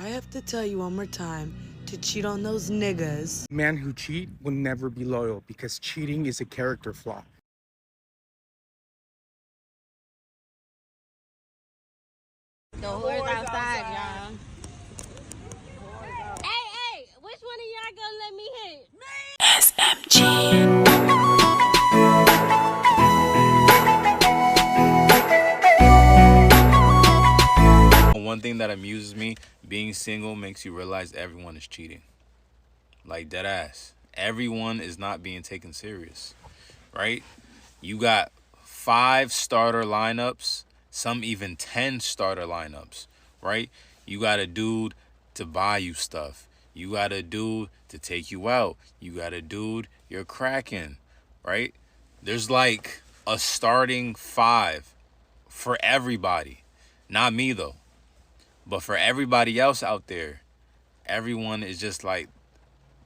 I have to tell you one more time to cheat on those niggas. Men who cheat will never be loyal because cheating is a character flaw. The whore's outside, y'all. Hey, which one of y'all gonna let me hit? SMG. One thing that amuses me, being single makes you realize everyone is cheating. Like, dead ass. Everyone is not being taken serious, right? You got 5 starter lineups, some even 10 starter lineups, right? You got a dude to buy you stuff. You got a dude to take you out. You got a dude you're cracking, right? There's like a starting 5 for everybody. Not me, though. But for everybody else out there, everyone is just like,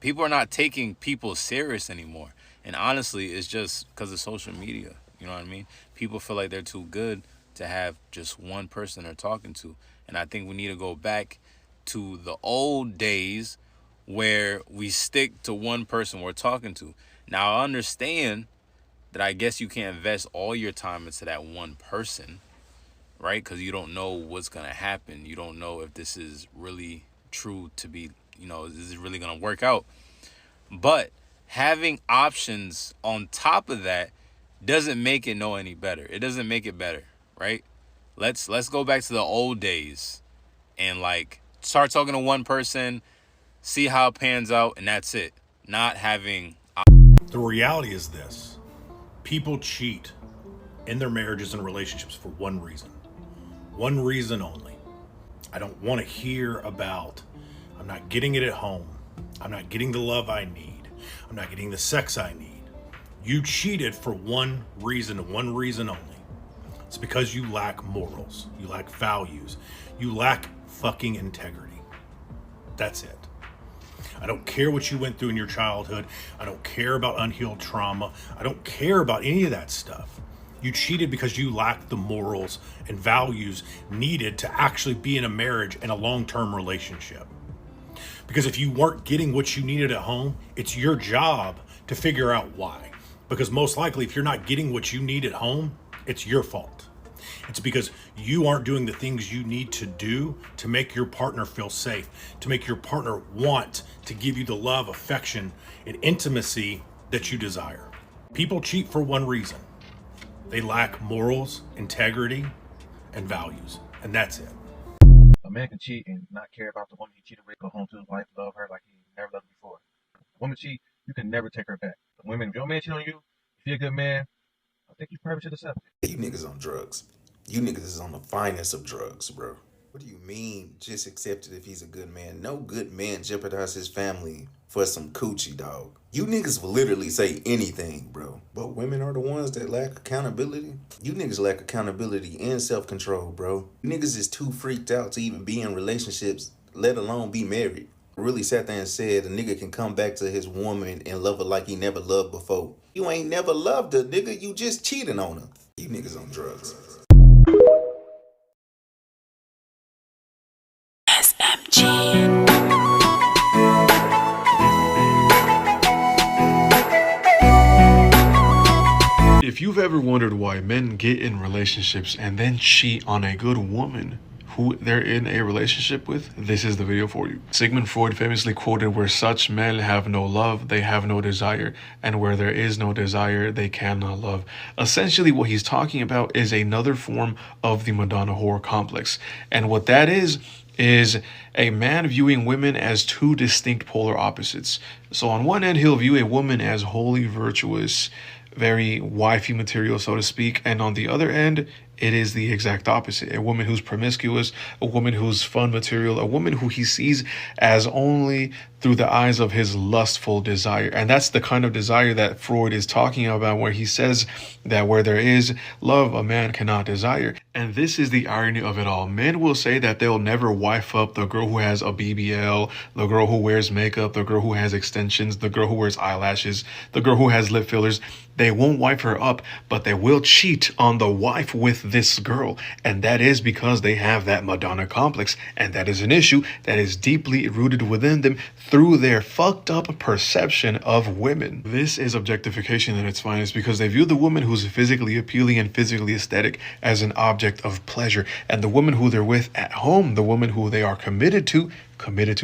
people are not taking people serious anymore. And honestly, it's just because of social media. You know what I mean? People feel like they're too good to have just one person they're talking to. And I think we need to go back to the old days where we stick to one person we're talking to. Now, I understand that I guess you can't invest all your time into that one person, right? Because you don't know what's going to happen. You don't know if this is really true to be, is this really going to work out? But having options on top of that doesn't make it no any better. It doesn't make it better, right? Let's go back to the old days and like start talking to one person, see how it pans out, and that's it. Not having. The reality is this: people cheat in their marriages and relationships for one reason only. I don't want to hear about, I'm not getting it at home. I'm not getting the love I need. I'm not getting the sex I need. You cheated for one reason and one reason only. It's because you lack morals. You lack values. You lack fucking integrity. That's it. I don't care what you went through in your childhood. I don't care about unhealed trauma. I don't care about any of that stuff. You cheated because you lacked the morals and values needed to actually be in a marriage and a long-term relationship. Because if you weren't getting what you needed at home, it's your job to figure out why. Because most likely, if you're not getting what you need at home, it's your fault. It's because you aren't doing the things you need to do to make your partner feel safe, to make your partner want to give you the love, affection, and intimacy that you desire. People cheat for one reason. They lack morals, integrity, and values. And that's it. A man can cheat and not care about the woman he cheated with, go home to his wife, love her like he never loved her before. A woman cheat, you can never take her back. The women, if your man cheat on you, if you're a good man, I think you probably should accept it. You niggas on drugs. You niggas is on the finest of drugs, bro. What do you mean just accept it if he's a good man? No good man jeopardize his family for some coochie, dog. You niggas will literally say anything, bro. But women are the ones that lack accountability. You niggas lack accountability and self-control, bro. You niggas is too freaked out to even be in relationships, let alone be married. Really sat there and said a nigga can come back to his woman and love her like he never loved before. You ain't never loved her, nigga. You just cheating on her. You niggas on drugs. SMG. If you've ever wondered why men get in relationships and then cheat on a good woman who they're in a relationship with, this is the video for you. Sigmund Freud famously quoted, "Where such men have no love, they have no desire, and where there is no desire, they cannot love." Essentially, what he's talking about is another form of the Madonna whore complex. And what that is a man viewing women as two distinct polar opposites. So on one end, he'll view a woman as wholly virtuous, very wifey material, so to speak, and on the other end, it is the exact opposite. A woman who's promiscuous, a woman who's fun material, a woman who he sees as only through the eyes of his lustful desire. And that's the kind of desire that Freud is talking about, where he says that where there is love, a man cannot desire. And this is the irony of it all. Men will say that they'll never wife up the girl who has a BBL, the girl who wears makeup, the girl who has extensions, the girl who wears eyelashes, the girl who has lip fillers. They won't wife her up, but they will cheat on the wife with this girl. And that is because they have that Madonna complex. And that is an issue that is deeply rooted within them through their fucked up perception of women. This is objectification at its finest because they view the woman who's physically appealing and physically aesthetic as an object of pleasure. And the woman who they're with at home, the woman who they are committed to,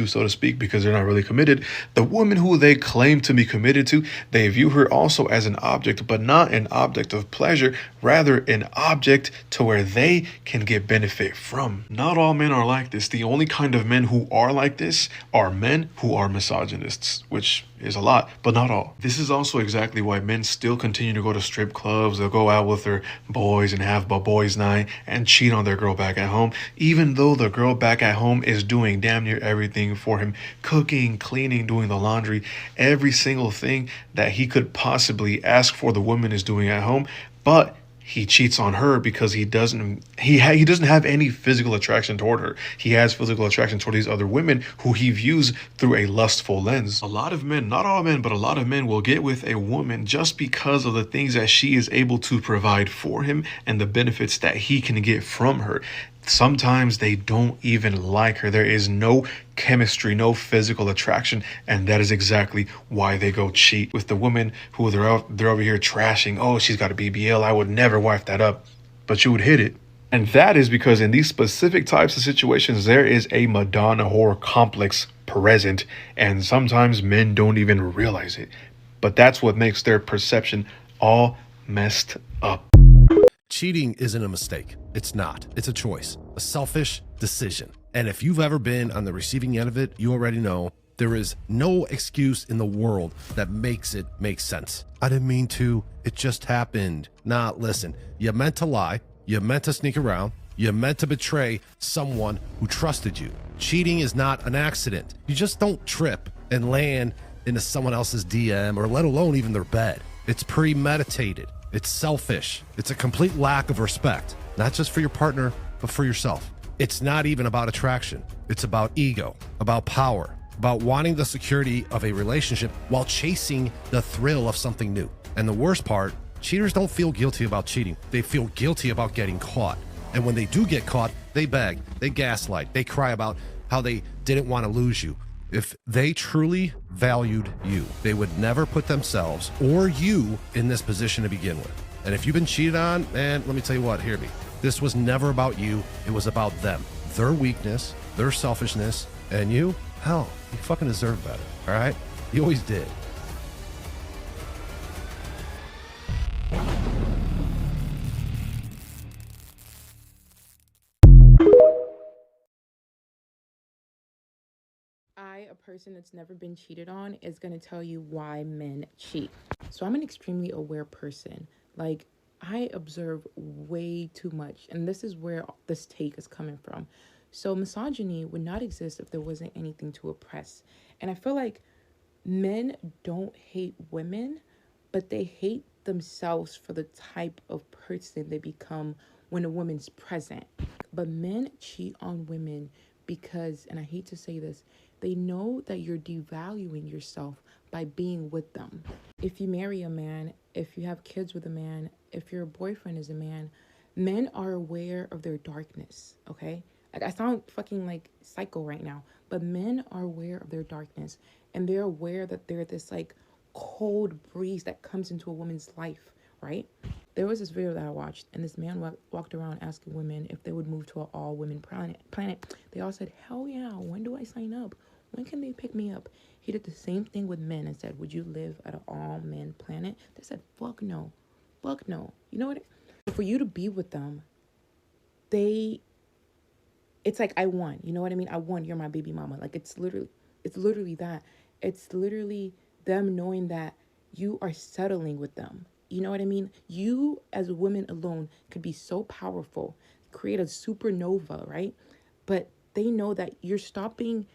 so to speak, because they're not really committed, the woman who they claim to be committed to, they view her also as an object, but not an object of pleasure, rather an object to where they can get benefit from. Not all men are like this. The only kind of men who are like this are men who are misogynists, which is a lot, but not all. This is also exactly why men still continue to go to strip clubs. They'll go out with their boys and have a boys' night and cheat on their girl back at home, even though the girl back at home is doing damn near everything for him, cooking, cleaning, doing the laundry, every single thing that he could possibly ask for, the woman is doing at home, but he cheats on her because he doesn't have any physical attraction toward her. He has physical attraction toward these other women who he views through a lustful lens. A lot of men, not all men, but a lot of men will get with a woman just because of the things that she is able to provide for him and the benefits that he can get from her. Sometimes they don't even like her. There is no chemistry, no physical attraction, and that is exactly why they go cheat with the woman who they're over here trashing. Oh, she's got a BBL. I would never wife that up, but you would hit it. And that is because in these specific types of situations, there is a Madonna whore complex present, and sometimes men don't even realize it. But that's what makes their perception all messed up. Cheating isn't a mistake. It's not. It's a choice, a selfish decision. And if you've ever been on the receiving end of it, you already know there is no excuse in the world that makes it make sense. I didn't mean to. It just happened. Nah, listen, you meant to lie. You meant to sneak around. You meant to betray someone who trusted you. Cheating is not an accident. You just don't trip and land into someone else's DM or let alone even their bed. It's premeditated. It's selfish. It's a complete lack of respect, not just for your partner, but for yourself. It's not even about attraction. It's about ego, about power, about wanting the security of a relationship while chasing the thrill of something new. And the worst part, cheaters don't feel guilty about cheating. They feel guilty about getting caught. And when they do get caught, they beg, they gaslight, they cry about how they didn't want to lose you. If they truly valued you, they would never put themselves or you in this position to begin with. And if you've been cheated on, man, let me tell you what, hear me. This was never about you. It was about them, their weakness, their selfishness, and you, hell, you fucking deserve better, all right? You always did. A person that's never been cheated on is going to tell you why men cheat. So I'm an extremely aware person. Like, I observe way too much, and this is where this take is coming from. So misogyny would not exist if there wasn't anything to oppress. And I feel like men don't hate women, but they hate themselves for the type of person they become when a woman's present. But men cheat on women because, and I hate to say this, they know that you're devaluing yourself by being with them. If you marry a man, if you have kids with a man, if your boyfriend is a man, men are aware of their darkness, okay? Like, I sound fucking like psycho right now, but men are aware of their darkness, and they're aware that they're this like cold breeze that comes into a woman's life, right? There was this video that I watched, and this man walked around asking women if they would move to an all-women planet. They all said, hell yeah, when do I sign up? When can they pick me up? He did the same thing with men and said, would you live at an all-men planet? They said, fuck no. Fuck no. You know what? For you to be with them, it's like, I won. You know what I mean? I won. You're my baby mama. Like, it's literally that. It's literally them knowing that you are settling with them. You know what I mean? You as a woman alone could be so powerful, create a supernova, right? But they know that you're stopping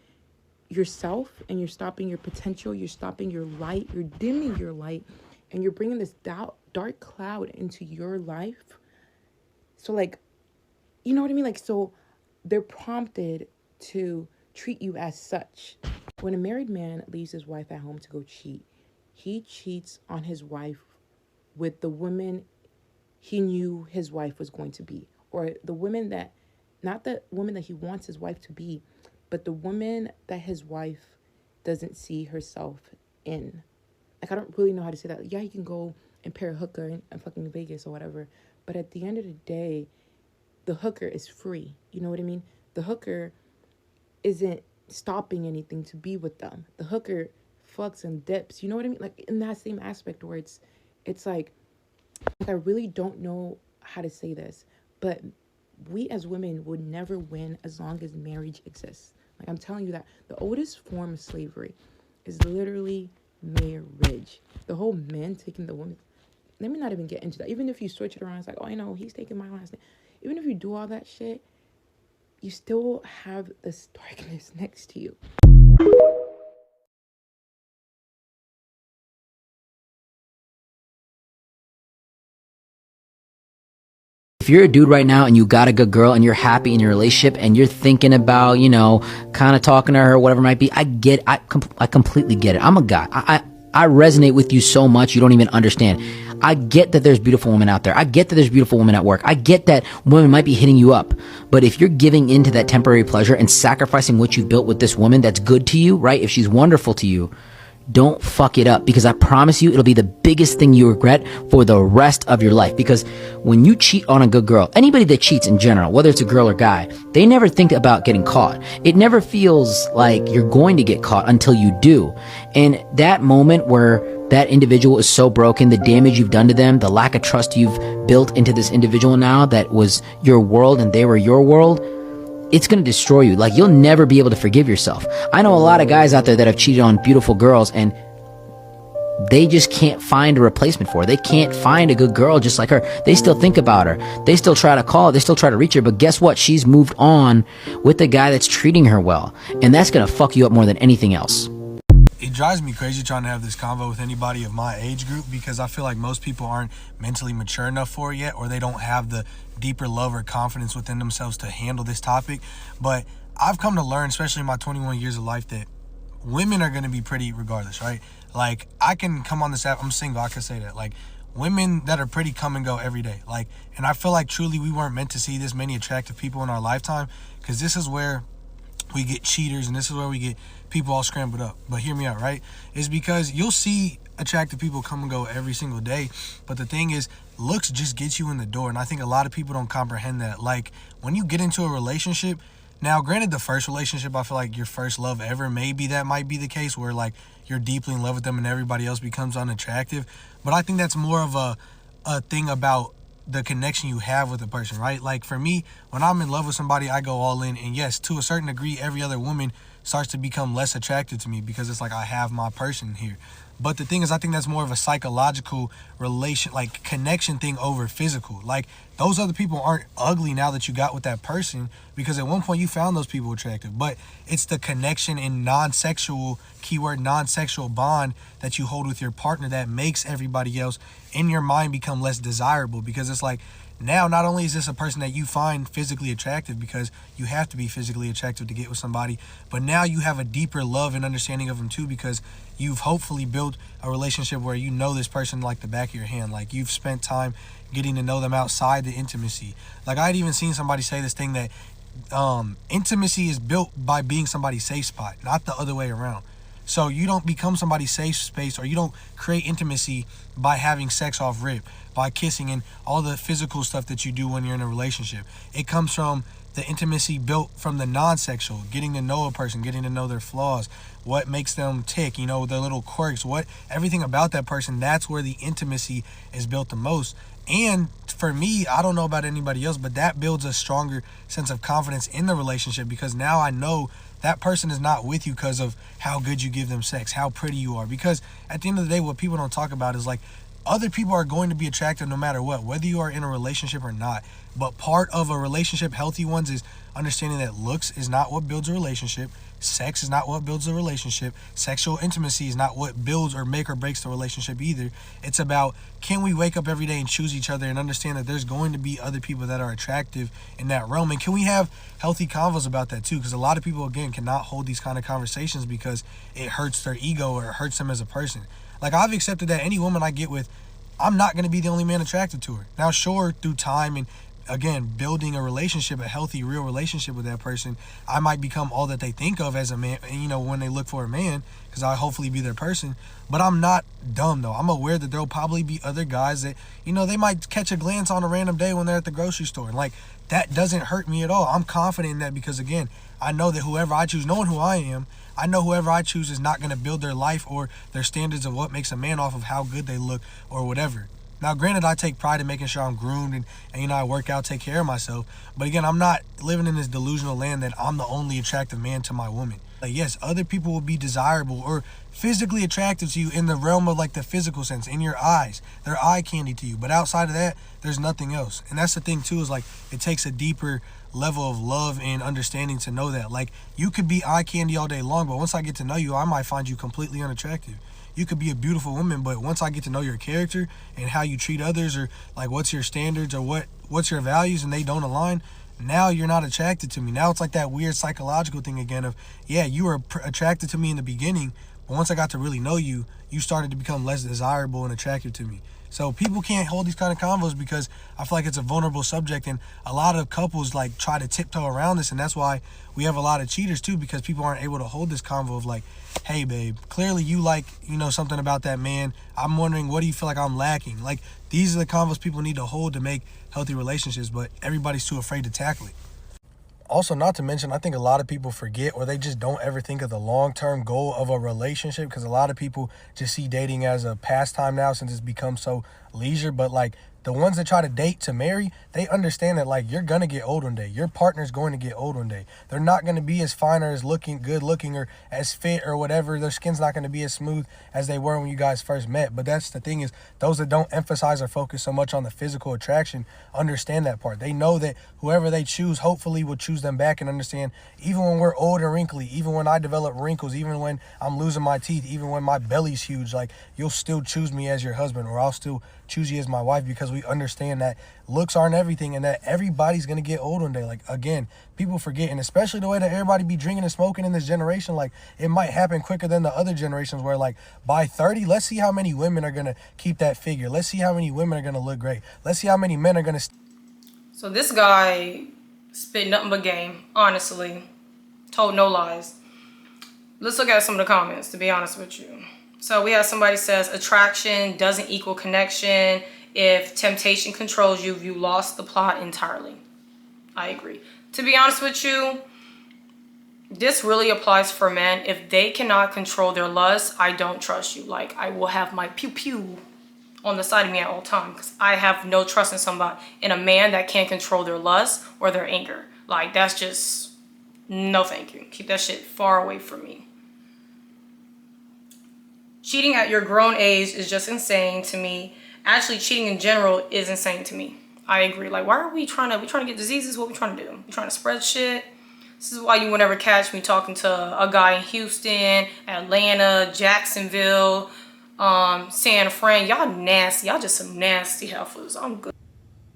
yourself and you're stopping your potential. You're stopping your light. You're dimming your light, and you're bringing this dark cloud into your life. So, like, you know what I mean? Like, so they're prompted to treat you as such. When a married man leaves his wife at home to go cheat, he cheats on his wife with the woman he knew his wife was going to be, or the woman that, not the woman that he wants his wife to be, but the woman that his wife doesn't see herself in. Like, I don't really know how to say that. Yeah, you can go and pair a hooker in fucking Vegas or whatever, but at the end of the day, the hooker is free. You know what I mean? The hooker isn't stopping anything to be with them. The hooker fucks and dips. You know what I mean? Like, in that same aspect where it's like I really don't know how to say this, but we as women would never win as long as marriage exists. Like, I'm telling you that the oldest form of slavery is literally marriage. The whole man taking the woman. Let me not even get into that. Even if you switch it around, it's like, oh, I know he's taking my last name. Even if you do all that shit, you still have this darkness next to you. If you're a dude right now and you got a good girl and you're happy in your relationship and you're thinking about, you know, kind of talking to her, whatever it might be, I completely get it. I'm a guy. I resonate with you so much you don't even understand. I get that there's beautiful women out there. I get that there's beautiful women at work. I get that women might be hitting you up. But if you're giving into that temporary pleasure and sacrificing what you've built with this woman that's good to you, right? If she's wonderful to you, don't fuck it up, because I promise you it'll be the biggest thing you regret for the rest of your life. Because when you cheat on a good girl, anybody that cheats in general, whether it's a girl or guy, they never think about getting caught. It never feels like you're going to get caught until you do. And that moment where that individual is so broken, the damage you've done to them, the lack of trust you've built into this individual now that was your world and they were your world, it's going to destroy you. Like, you'll never be able to forgive yourself. I know a lot of guys out there that have cheated on beautiful girls and they just can't find a replacement for her. They can't find a good girl just like her. They still think about her. They still try to call her. They still try to reach her. But guess what? She's moved on with the guy that's treating her well. And that's going to fuck you up more than anything else. It drives me crazy trying to have this convo with anybody of my age group, because I feel like most people aren't mentally mature enough for it yet, or they don't have the deeper love or confidence within themselves to handle this topic. But I've come to learn, especially in my 21 years of life, that women are going to be pretty regardless, right? Like, I can come on this app, I'm single, I can say that. Like, women that are pretty come and go every day. Like, and I feel like truly we weren't meant to see this many attractive people in our lifetime, because this is where we get cheaters and this is where we get people all scrambled up. But hear me out, right? It's because you'll see attractive people come and go every single day, but the thing is, looks just get you in the door. And I think a lot of people don't comprehend that. Like, when you get into a relationship, now granted, the first relationship, I feel like your first love ever, maybe that might be the case where like you're deeply in love with them and everybody else becomes unattractive. But I think that's more of a thing about the connection you have with a person, right? Like, for me, when I'm in love with somebody, I go all in. And yes, to a certain degree, every other woman starts to become less attractive to me, because it's like I have my person here. But the thing is, I think that's more of a psychological relation, like connection thing over physical. Like, those other people aren't ugly now that you got with that person, because at one point you found those people attractive. But it's the connection and non-sexual, keyword non-sexual bond that you hold with your partner that makes everybody else in your mind become less desirable. Because it's like, now not only is this a person that you find physically attractive, because you have to be physically attractive to get with somebody, but now you have a deeper love and understanding of them too, because you've hopefully built a relationship where you know this person like the back of your hand. Like, you've spent time getting to know them outside the intimacy. Like, I'd even seen somebody say this thing that intimacy is built by being somebody's safe spot, not the other way around. So you don't become somebody's safe space, or you don't create intimacy by having sex off rip, by kissing and all the physical stuff that you do when you're in a relationship. It comes from the intimacy built from the non-sexual, getting to know a person, getting to know their flaws, what makes them tick, you know, their little quirks, what everything about that person. That's where the intimacy is built the most. And for me, I don't know about anybody else, but that builds a stronger sense of confidence in the relationship, because now I know that person is not with you because of how good you give them sex, how pretty you are. Because at the end of the day, what people don't talk about is like, other people are going to be attractive no matter what, whether you are in a relationship or not. But part of a relationship, healthy ones, is understanding that looks is not what builds a relationship. Sex is not what builds a relationship. Sexual intimacy is not what builds or make or breaks the relationship either. It's about, can we wake up every day and choose each other and understand that there's going to be other people that are attractive in that realm? And can we have healthy convos about that too? Because a lot of people, again, cannot hold these kind of conversations because it hurts their ego or it hurts them as a person. Like, I've accepted that any woman I get with, I'm not going to be the only man attracted to her. Now, sure, through time and, again, building a relationship, a healthy, real relationship with that person, I might become all that they think of as a man, you know, when they look for a man, because I'll hopefully be their person. But I'm not dumb, though. I'm aware that there'll probably be other guys that, you know, they might catch a glance on a random day when they're at the grocery store. And, like, that doesn't hurt me at all. I'm confident in that because, again, I know that whoever I choose, knowing who I am, I know whoever I choose is not going to build their life or their standards of what makes a man off of how good they look or whatever. Now, granted, I take pride in making sure I'm groomed and you know, I work out, take care of myself. But again, I'm not living in this delusional land that I'm the only attractive man to my woman. Like, yes, other people will be desirable or physically attractive to you in the realm of like the physical sense, in your eyes. They're eye candy to you. But outside of that, there's nothing else. And that's the thing too, is like it takes a deeper level of love and understanding to know that. Like, you could be eye candy all day long, but once I get to know you, I might find you completely unattractive. You could be a beautiful woman, but once I get to know your character and how you treat others, or like what's your standards or what's your values, and they don't align, now you're not attracted to me. Now it's like that weird psychological thing again of, yeah, you were attracted to me in the beginning, but once I got to really know you, you started to become less desirable and attractive to me. So people can't hold these kind of convos because I feel like it's a vulnerable subject, and a lot of couples like try to tiptoe around this, and that's why we have a lot of cheaters too, because people aren't able to hold this convo of like, hey babe, clearly you like, you know, something about that man. I'm wondering, what do you feel like I'm lacking? Like, these are the convos people need to hold to make healthy relationships, but everybody's too afraid to tackle it. Also, not to mention, I think a lot of people forget, or they just don't ever think of the long-term goal of a relationship, because a lot of people just see dating as a pastime now since it's become so leisure. But like, the ones that try to date to marry, they understand that like, you're gonna get old one day. Your partner's going to get old one day. They're not gonna be as fine or as good looking or as fit or whatever. Their skin's not gonna be as smooth as they were when you guys first met. But that's the thing, is those that don't emphasize or focus so much on the physical attraction understand that part. They know that whoever they choose hopefully will choose them back, and understand even when we're old and wrinkly, even when I develop wrinkles, even when I'm losing my teeth, even when my belly's huge, like, you'll still choose me as your husband, or I'll still choose you as my wife, because we understand that looks aren't everything, and that everybody's gonna get old one day. Like, again, people forget, and especially the way that everybody be drinking and smoking in this generation, like, it might happen quicker than the other generations, where like by 30, let's see how many women are gonna keep that figure. Let's see how many women are gonna look great. Let's see how many men are gonna So this guy spit nothing but game, honestly. Told no lies. Let's look at some of the comments, to be honest with you. So we have somebody says, attraction doesn't equal connection. If temptation controls you, you lost the plot entirely. I agree. To be honest with you, this really applies for men. If they cannot control their lust, I don't trust you. Like, I will have my pew pew on the side of me at all times, because I have no trust in somebody, in a man that can't control their lust or their anger. Like, that's just, no thank you. Keep that shit far away from me. Cheating at your grown age is just insane to me. Actually, cheating in general is insane to me. I agree. Like, why are we trying to get diseases? What we trying to do? We trying to spread shit? This is why you would never catch me talking to a guy in Houston, Atlanta, Jacksonville, San Fran. Y'all nasty. Y'all just some nasty heifers. I'm good.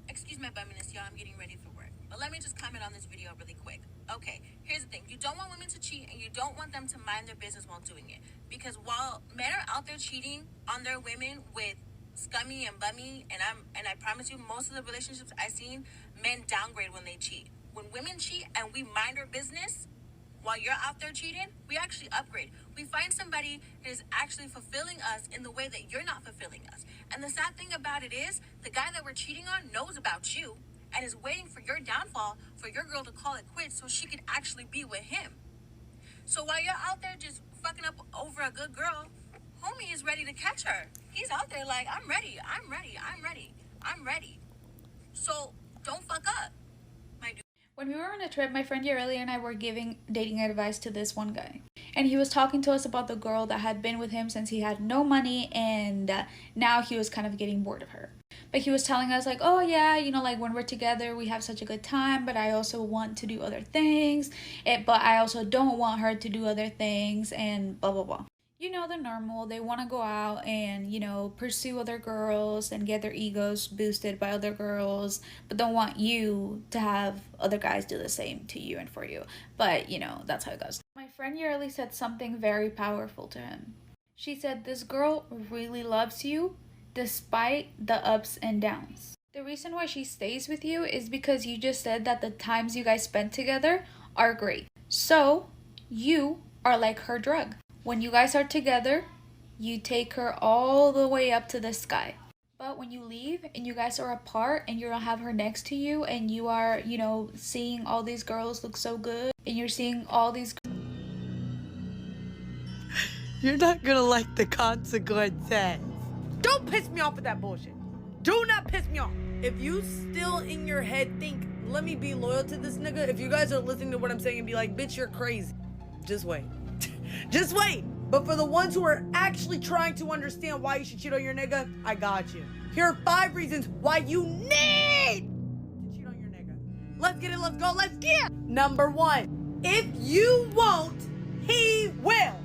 Excuse my bumminess, y'all. I'm getting ready for work. But let me just comment on this video really quick. Okay, here's the thing. You don't want women to cheat, and you don't want them to mind their business while doing it. Because while men are out there cheating on their women with scummy and bummy, and I promise you, most of the relationships I've seen, men downgrade when they cheat. When women cheat and we mind our business while you're out there cheating, we actually upgrade. We find somebody that is actually fulfilling us in the way that you're not fulfilling us. And the sad thing about it is, the guy that we're cheating on knows about you and is waiting for your downfall for your girl to call it quits so she could actually be with him. So while you're out there just fucking up over a good girl, homie is ready to catch her. He's out there like, I'm ready. So don't fuck up. When we were on a trip, my friend Yareli and I were giving dating advice to this one guy. And he was talking to us about the girl that had been with him since he had no money, and now he was kind of getting bored of her. But he was telling us like, oh yeah, you know, like when we're together, we have such a good time, but I also want to do other things. But I also don't want her to do other things, and blah, blah, blah. You know, the normal. They want to go out and, you know, pursue other girls and get their egos boosted by other girls, but don't want you to have other guys do the same to you and for you. But, you know, that's how it goes. My friend Yareli said something very powerful to him. She said, this girl really loves you despite the ups and downs. The reason why she stays with you is because you just said that the times you guys spent together are great. So you are like her drug. When you guys are together, you take her all the way up to the sky. But when you leave and you guys are apart and you don't have her next to you and you are, you know, seeing all these girls look so good and you're seeing all these... You're not gonna like the consequences. Don't piss me off with that bullshit. Do not piss me off. If you still in your head think, let me be loyal to this nigga, if you guys are listening to what I'm saying and be like, bitch, you're crazy, just wait. Just wait. But for the ones who are actually trying to understand why you should cheat on your nigga, I got you. Here are 5 reasons why you need to cheat on your nigga. Let's get it, let's go, let's get it. Number 1, if you won't, he will.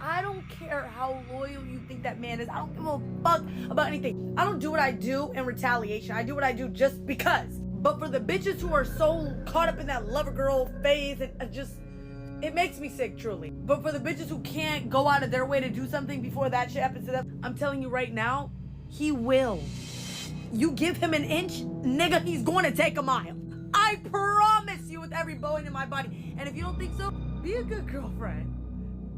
I don't care how loyal you think that man is. I don't give a fuck about anything. I don't do what I do in retaliation. I do what I do just because. But for the bitches who are so caught up in that lover girl phase, it makes me sick, truly. But for the bitches who can't go out of their way to do something before that shit happens to them, I'm telling you right now, he will. You give him an inch, nigga, he's going to take a mile. I promise you with every bone in my body. And if you don't think so, be a good girlfriend.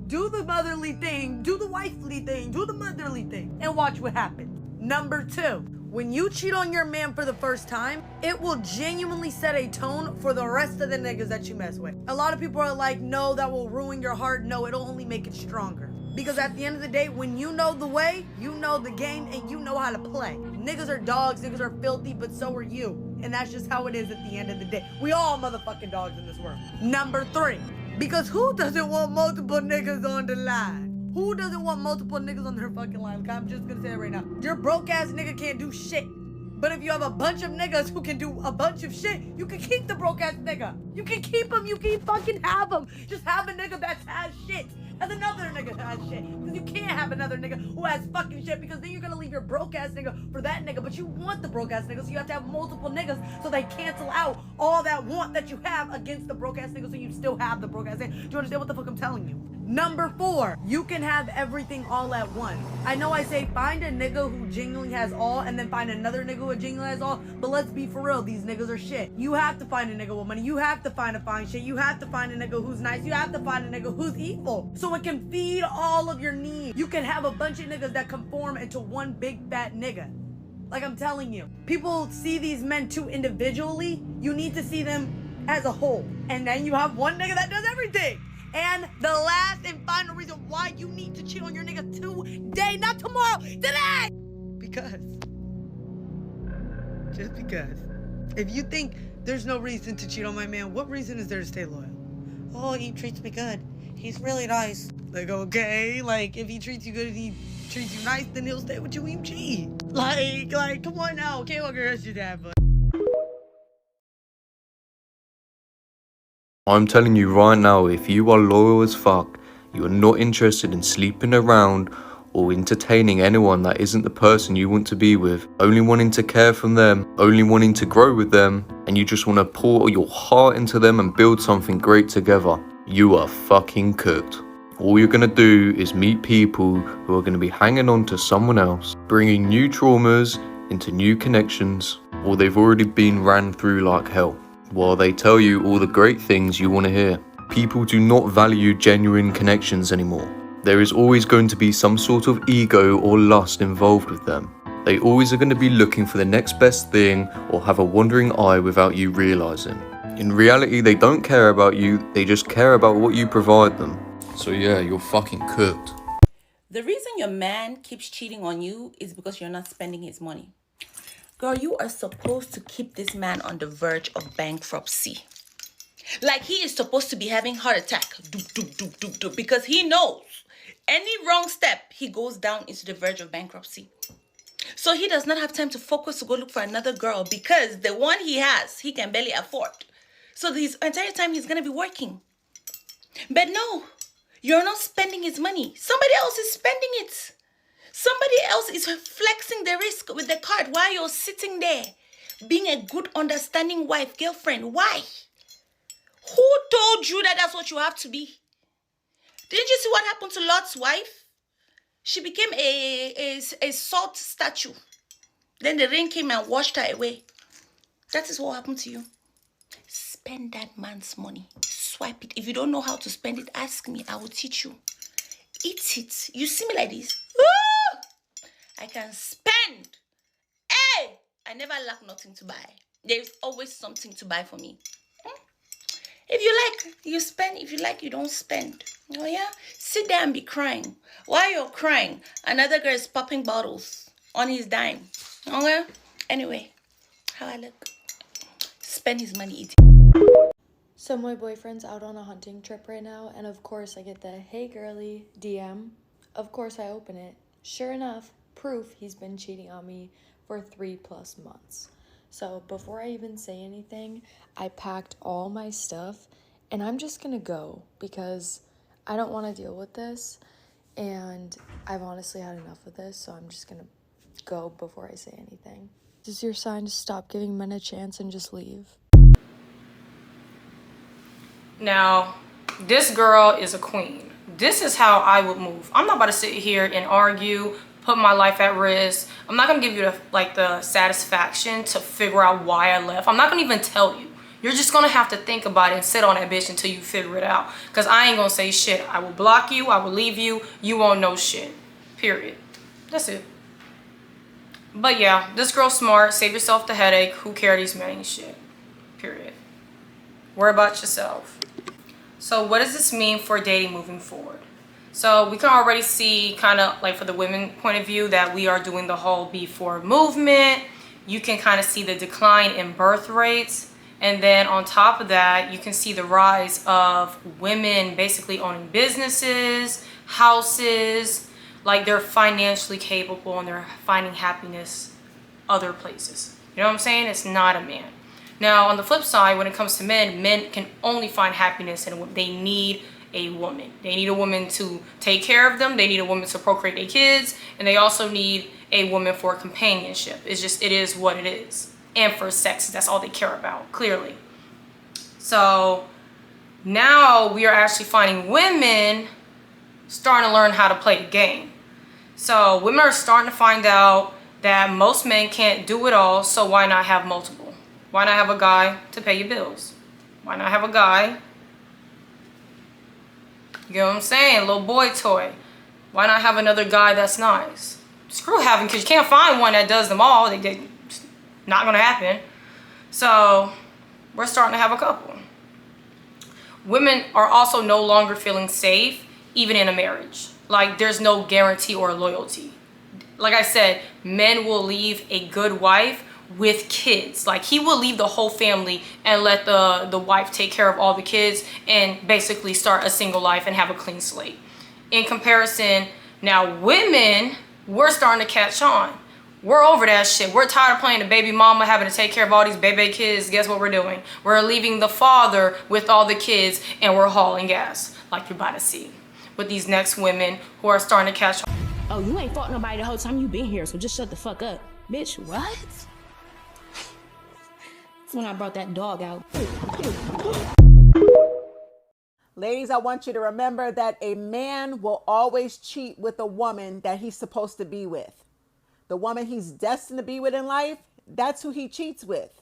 Do the motherly thing, do the wifely thing, do the motherly thing, and watch what happens. Number 2, when you cheat on your man for the first time, it will genuinely set a tone for the rest of the niggas that you mess with. A lot of people are like, no, that will ruin your heart. No, it'll only make it stronger. Because at the end of the day, when you know the way, you know the game, and you know how to play. Niggas are dogs, niggas are filthy, but so are you. And that's just how it is at the end of the day. We all motherfucking dogs in this world. Number 3. Because who doesn't want multiple niggas on the line? Who doesn't want multiple niggas on their fucking line? Like, I'm just gonna say it right now. Your broke ass nigga can't do shit. But if you have a bunch of niggas who can do a bunch of shit, you can keep the broke ass nigga. You can keep him, you can fucking have him. Just have a nigga that has shit. As another nigga that has shit. Because you can't have another nigga who has fucking shit, because then you're gonna leave your broke ass nigga for that nigga. But you want the broke ass nigga, so you have to have multiple niggas so they cancel out all that want that you have against the broke ass nigga, so you still have the broke ass nigga. Do you understand what the fuck I'm telling you? Number 4, you can have everything all at once. I know I say find a nigga who genuinely has all and then find another nigga who genuinely has all, but let's be for real, these niggas are shit. You have to find a nigga with money. You have to find a fine shit. You have to find a nigga who's nice. You have to find a nigga who's evil, so it can feed all of your needs. You can have a bunch of niggas that conform into one big fat nigga. Like I'm telling you, people see these men too individually. You need to see them as a whole. And then you have one nigga that does everything. And the last and final reason why you need to cheat on your nigga today, not tomorrow, today. Because. Just because. If you think there's no reason to cheat on my man, what reason is there to stay loyal? Oh, he treats me good. He's really nice. Like, okay, like, if he treats you good and he treats you nice, then he'll stay with you and cheat. Like, come on now. Okay, well, girl, that's your dad, but. I'm telling you right now, if you are loyal as fuck, you are not interested in sleeping around or entertaining anyone that isn't the person you want to be with, only wanting to care for them, only wanting to grow with them, and you just want to pour your heart into them and build something great together, you are fucking cooked. All you're gonna do is meet people who are gonna be hanging on to someone else, bringing new traumas into new connections, or they've already been ran through like hell, while they tell you all the great things you want to hear. People do not value genuine connections anymore. There is always going to be some sort of ego or lust involved with them. They always are going to be looking for the next best thing or have a wandering eye without you realizing. In reality, they don't care about you, they just care about what you provide them. So yeah, you're fucking cooked. The reason your man keeps cheating on you is because you're not spending his money. Girl, you are supposed to keep this man on the verge of bankruptcy. Like he is supposed to be having heart attack. Because he knows any wrong step, he goes down into the verge of bankruptcy. So he does not have time to focus to go look for another girl because the one he has, he can barely afford. So his entire time he's going to be working. But no, you're not spending his money. Somebody else is spending it. Somebody else is flexing the risk with the card while you're sitting there being a good, understanding wife, girlfriend. Why? Who told you that that's what you have to be? Didn't you see what happened to Lot's wife? She became a salt statue. Then the rain came and washed her away. That is what happened to you. Spend that man's money. Swipe it. If you don't know how to spend it, ask me. I will teach you. Eat it. You see me like this? Woo! I can spend. Hey! I never lack nothing to buy. There is always something to buy for me. If you like, you spend. If you like, you don't spend. Oh yeah? Sit there and be crying. While you're crying, another girl is popping bottles on his dime. Okay? Anyway, how I look. Spend his money eating. So my boyfriend's out on a hunting trip right now, and of course I get the "Hey girly" DM. Of course I open it. Sure enough, proof he's been cheating on me for 3+ months. So before I even say anything, I packed all my stuff and I'm just gonna go because I don't want to deal with this, and I've honestly had enough of this, so I'm just gonna go before I say anything. This is your sign to stop giving men a chance and just leave. Now, this girl is a queen. This is how I would move. I'm not about to sit here and argue, put my life at risk. I'm not gonna give you the satisfaction to figure out why I left. I'm not gonna even tell you. You're just gonna have to think about it and sit on that bitch until you figure it out. Cause I ain't gonna say shit. I will block you, I will leave you, you won't know shit. Period. That's it. But yeah, this girl's smart. Save yourself the headache. Who cares? These men ain't shit. Period. Worry about yourself. So what does this mean for dating moving forward? So we can already see, kind of like for the women point of view, that we are doing the whole B4 movement. You can kind of see the decline in birth rates. And then on top of that, you can see the rise of women basically owning businesses, houses, like they're financially capable and they're finding happiness other places. You know what I'm saying? It's not a man. Now, on the flip side, when it comes to men, men can only find happiness in a woman. They need a woman. They need a woman to take care of them. They need a woman to procreate their kids. And they also need a woman for companionship. It's just, it is what it is. And for sex, that's all they care about, clearly. So now we are actually finding women starting to learn how to play the game. So women are starting to find out that most men can't do it all, so why not have multiple? Why not have a guy to pay your bills? Why not have a guy? You know what I'm saying? A little boy toy. Why not have another guy that's nice? Screw having, because you can't find one that does them all. They not gonna happen. So we're starting to have a couple. Women are also no longer feeling safe, even in a marriage. Like there's no guarantee or loyalty. Like I said, men will leave a good wife with kids. Like he will leave the whole family and let the wife take care of all the kids and basically start a single life and have a clean slate. In comparison, now women, we're starting to catch on. We're over that shit. We're tired of playing the baby mama, having to take care of all these baby kids. Guess what we're doing? We're leaving the father with all the kids and we're hauling gas, like you're about to see with these next women who are starting to catch on. Oh, you ain't fought nobody the whole time you been here, so just shut the fuck up. Bitch, what? That's when I brought that dog out. Ladies, I want you to remember that a man will always cheat with a woman that he's supposed to be with. The woman he's destined to be with in life, that's who he cheats with.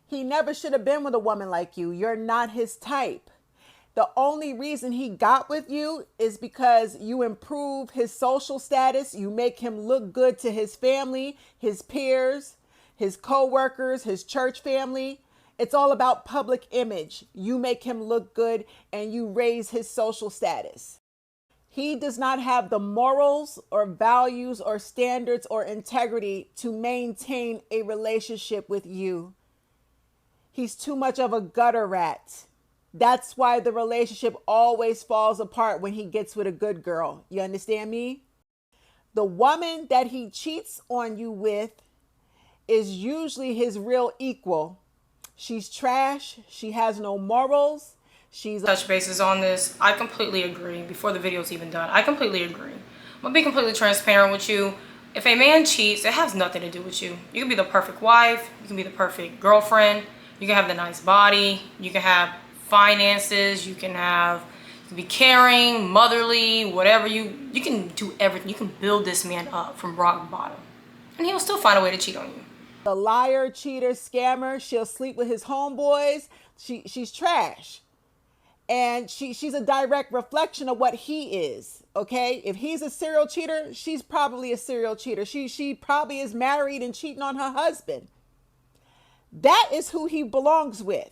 He never should have been with a woman like you. You're not his type. The only reason he got with you is because you improve his social status. You make him look good to his family, his peers, his co-workers, his church family. It's all about public image. You make him look good and you raise his social status. He does not have the morals or values or standards or integrity to maintain a relationship with you. He's too much of a gutter rat. That's why the relationship always falls apart when he gets with a good girl. You understand me? The woman that he cheats on you with is usually his real equal. She's trash. She has no morals. She's touch bases on this. I completely agree. Before the video's even done, I completely agree. I'm gonna be completely transparent with you. If a man cheats, it has nothing to do with you. You can be the perfect wife. You can be the perfect girlfriend. You can have the nice body. You can have finances. You can can be caring, motherly, whatever. You can do everything. You can build this man up from rock bottom. And he'll still find a way to cheat on you. A liar, cheater, scammer. She'll sleep with his homeboys. She's trash. And she's a direct reflection of what he is. Okay? If he's a serial cheater, she's probably a serial cheater. She probably is married and cheating on her husband. That is who he belongs with.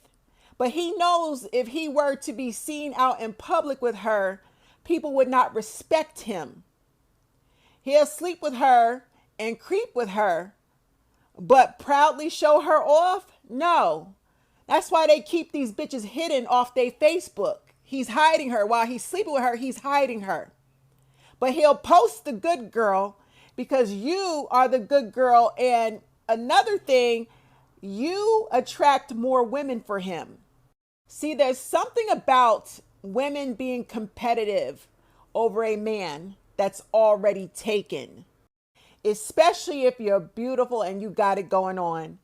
But he knows if he were to be seen out in public with her, people would not respect him. He'll sleep with her and creep with her, but proudly show her off? No. That's why they keep these bitches hidden off their Facebook. He's hiding her. While he's sleeping with her, he's hiding her. But he'll post the good girl because you are the good girl. And another thing, you attract more women for him. See, there's something about women being competitive over a man that's already taken, especially if you're beautiful and you got it going on.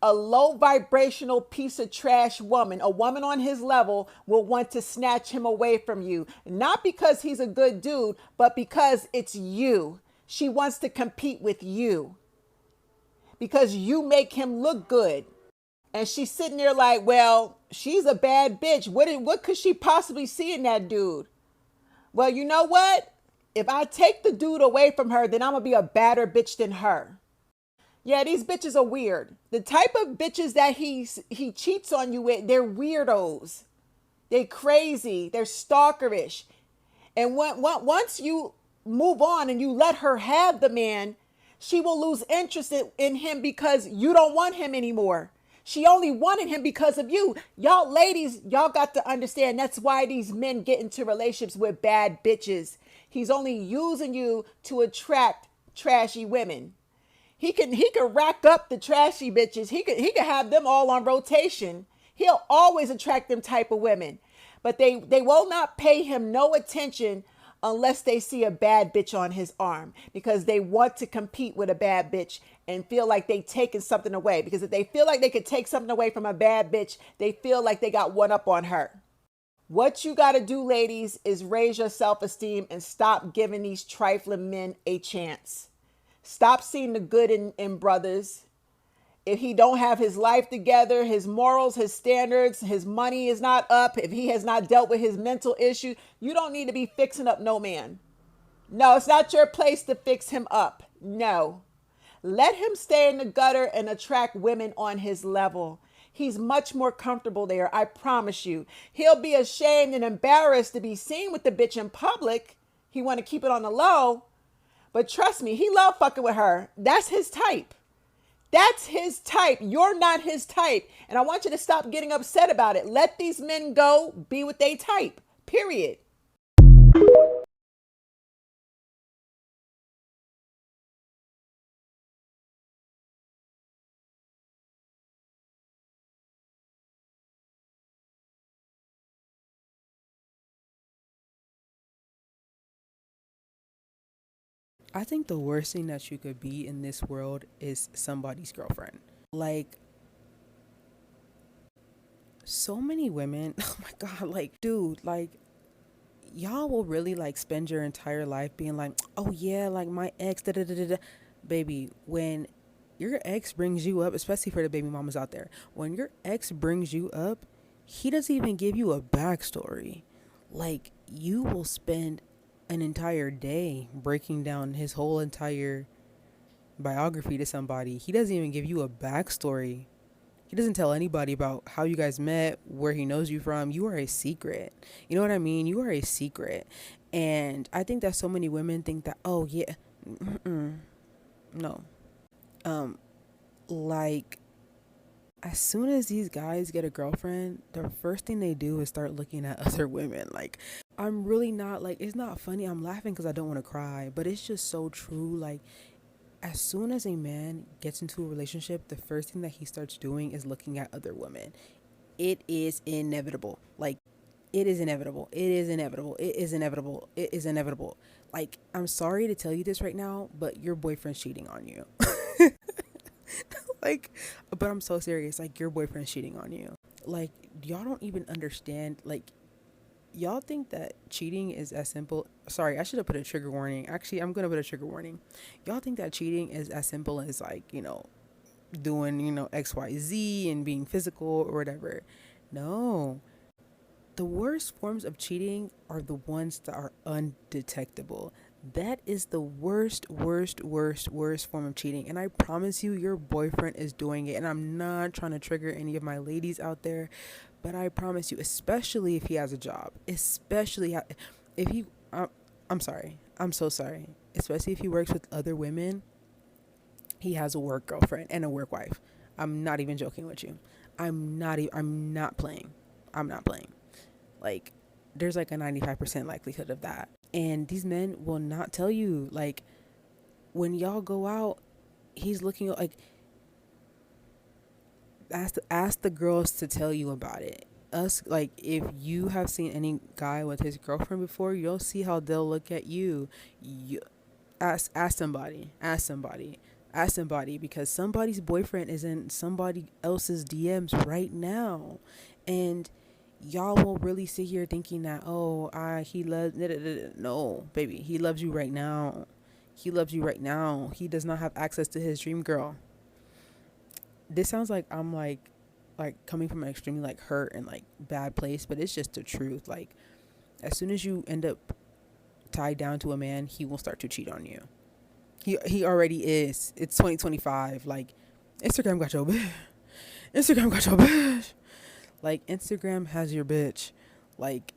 A low vibrational piece of trash woman, a woman on his level, will want to snatch him away from you. Not because he's a good dude, but because it's you. She wants to compete with you because you make him look good. And she's sitting there like, well, she's a bad bitch. What could she possibly see in that dude? Well, you know what? If I take the dude away from her, then I'm going to be a badder bitch than her. Yeah, these bitches are weird. The type of bitches that he cheats on you with, they're weirdos. They're crazy. They're stalkerish. And once you move on and you let her have the man, she will lose interest in him because you don't want him anymore. She only wanted him because of you. Y'all ladies, y'all got to understand that's why these men get into relationships with bad bitches. He's only using you to attract trashy women. He can rack up the trashy bitches. He could have them all on rotation. He'll always attract them type of women. But they will not pay him no attention unless they see a bad bitch on his arm, because they want to compete with a bad bitch and feel like they taking something away. Because if they feel like they could take something away from a bad bitch, they feel like they got one up on her. What you got to do, ladies, is raise your self-esteem and stop giving these trifling men a chance. Stop seeing the good in brothers. If he don't have his life together, his morals, his standards, his money is not up, if he has not dealt with his mental issue, you don't need to be fixing up no man. No, it's not your place to fix him up. No. Let him stay in the gutter and attract women on his level. He's much more comfortable there, I promise you. He'll be ashamed and embarrassed to be seen with the bitch in public. He want to keep it on the low. But trust me, he love fucking with her. That's his type. That's his type. You're not his type. And I want you to stop getting upset about it. Let these men go be with they type. Period. I think the worst thing that you could be in this world is somebody's girlfriend. Like, so many women, oh my God, like, dude, like, y'all will really, like, spend your entire life being like, oh yeah, like, my ex, da-da-da-da-da. Baby, when your ex brings you up, especially for the baby mamas out there, when your ex brings you up, he doesn't even give you a backstory. Like, you will spend an entire day breaking down his whole entire biography to somebody. He doesn't even give you a backstory. He doesn't tell anybody about how you guys met, where he knows you from. You are a secret. You know what I mean? You are a secret. And I think that so many women think that, oh yeah, no. Like, as soon as these guys get a girlfriend, the first thing they do is start looking at other women. Like, I'm really not, like, it's not funny. I'm laughing because I don't want to cry, but it's just so true. Like, as soon as a man gets into a relationship, the first thing that he starts doing is looking at other women. It is inevitable. Like, it is inevitable. It is inevitable. It is inevitable. It is inevitable. Like, I'm sorry to tell you this right now, but your boyfriend's cheating on you. Like, but I'm so serious. Like, your boyfriend's cheating on you. Like, y'all don't even understand. Like, y'all think that cheating is as simple. Sorry, I should have put a trigger warning. Actually, I'm gonna put a trigger warning. Y'all think that cheating is as simple as, like, doing, XYZ and being physical or whatever. No. The worst forms of cheating are the ones that are undetectable. That is the worst form of cheating. And I promise you, your boyfriend is doing it. And I'm not trying to trigger any of my ladies out there, but I promise you, especially if he has a job, especially if he, I'm sorry, I'm so sorry, especially if he works with other women, he has a work girlfriend and a work wife. I'm not even joking with you. I'm not playing. Like, there's like a 95% likelihood of that. And these men will not tell you. Like, when y'all go out, he's looking like, ask the girls to tell you about it. Like, if you have seen any guy with his girlfriend before, you'll see how they'll look at you. Ask somebody, because somebody's boyfriend is in somebody else's DMs right now, and y'all will really sit here thinking that, he loves, no, baby, he loves you right now. He does not have access to his dream girl. This sounds like I'm like coming from an extremely like hurt and like bad place, but it's just the truth. Like, as soon as you end up tied down to a man, he will start to cheat on you. He already is. It's 2025. Like, Instagram got your bitch. Like, Instagram has your bitch. Like,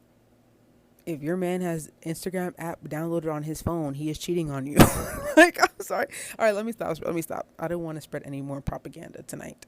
if your man has Instagram app downloaded on his phone, he is cheating on you. Like, I'm sorry. All right, let me stop. I don't want to spread any more propaganda tonight.